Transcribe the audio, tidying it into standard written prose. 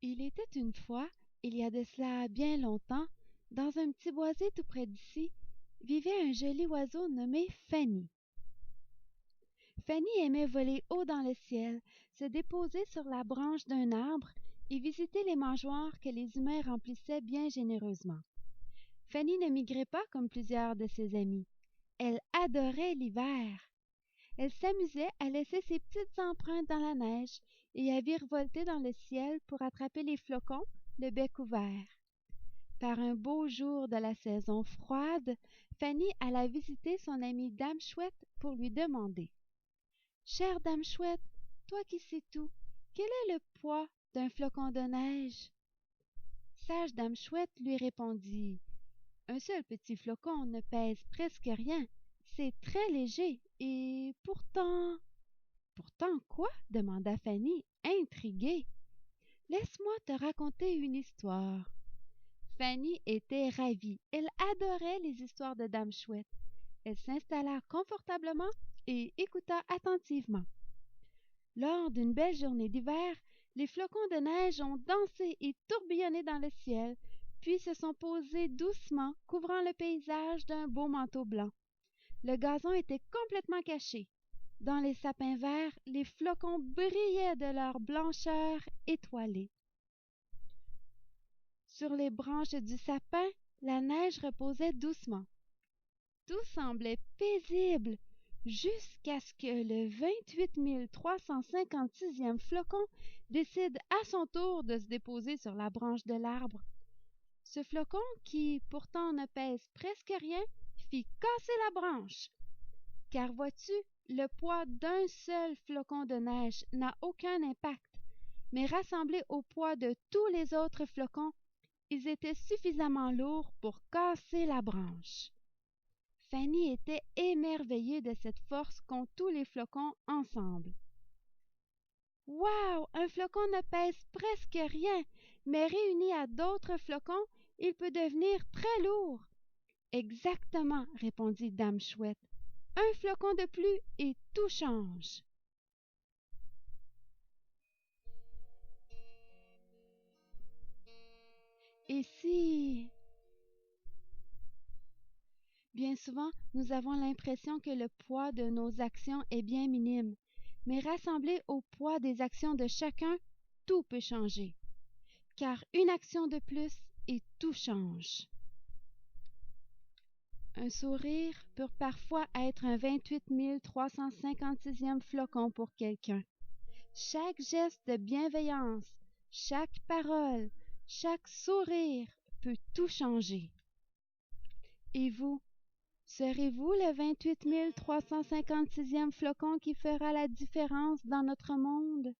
Il était une fois, il y a de cela bien longtemps, dans un petit boisé tout près d'ici, vivait un joli oiseau nommé Fanny. Fanny aimait voler haut dans le ciel, se déposer sur la branche d'un arbre et visiter les mangeoires que les humains remplissaient bien généreusement. Fanny ne migrait pas comme plusieurs de ses amis. Elle adorait l'hiver. Elle s'amusait à laisser ses petites empreintes dans la neige et à virevolter dans le ciel pour attraper les flocons, le bec ouvert. Par un beau jour de la saison froide, Fanny alla visiter son amie Dame Chouette pour lui demander: Chère Dame Chouette, toi qui sais tout, quel est le poids d'un flocon de neige? Sage Dame Chouette lui répondit: Un seul petit flocon ne pèse presque rien. C'est très léger et pourtant... Pourtant quoi? Demanda Fanny, intriguée. Laisse-moi te raconter une histoire. Fanny était ravie. Elle adorait les histoires de Dame Chouette. Elle s'installa confortablement et écouta attentivement. Lors d'une belle journée d'hiver, les flocons de neige ont dansé et tourbillonné dans le ciel, puis se sont posés doucement, couvrant le paysage d'un beau manteau blanc. Le gazon était complètement caché. Dans les sapins verts, les flocons brillaient de leur blancheur étoilée. Sur les branches du sapin, la neige reposait doucement. Tout semblait paisible jusqu'à ce que le 28 356e flocon décide à son tour de se déposer sur la branche de l'arbre. Ce flocon, qui pourtant ne pèse presque rien, fit casser la branche. Car vois-tu, le poids d'un seul flocon de neige n'a aucun impact, mais rassemblé au poids de tous les autres flocons, ils étaient suffisamment lourds pour casser la branche. Fanny était émerveillée de cette force qu'ont tous les flocons ensemble. Waouh! Un flocon ne pèse presque rien, mais réuni à d'autres flocons, il peut devenir très lourd. Exactement, répondit Dame Chouette. Un flocon de plus et tout change. Et si... Bien souvent, nous avons l'impression que le poids de nos actions est bien minime, mais rassemblé au poids des actions de chacun, tout peut changer. Car une action de plus et tout change. Un sourire peut parfois être un 28 356e flocon pour quelqu'un. Chaque geste de bienveillance, chaque parole, chaque sourire peut tout changer. Et vous, serez-vous le 28 356e flocon qui fera la différence dans notre monde?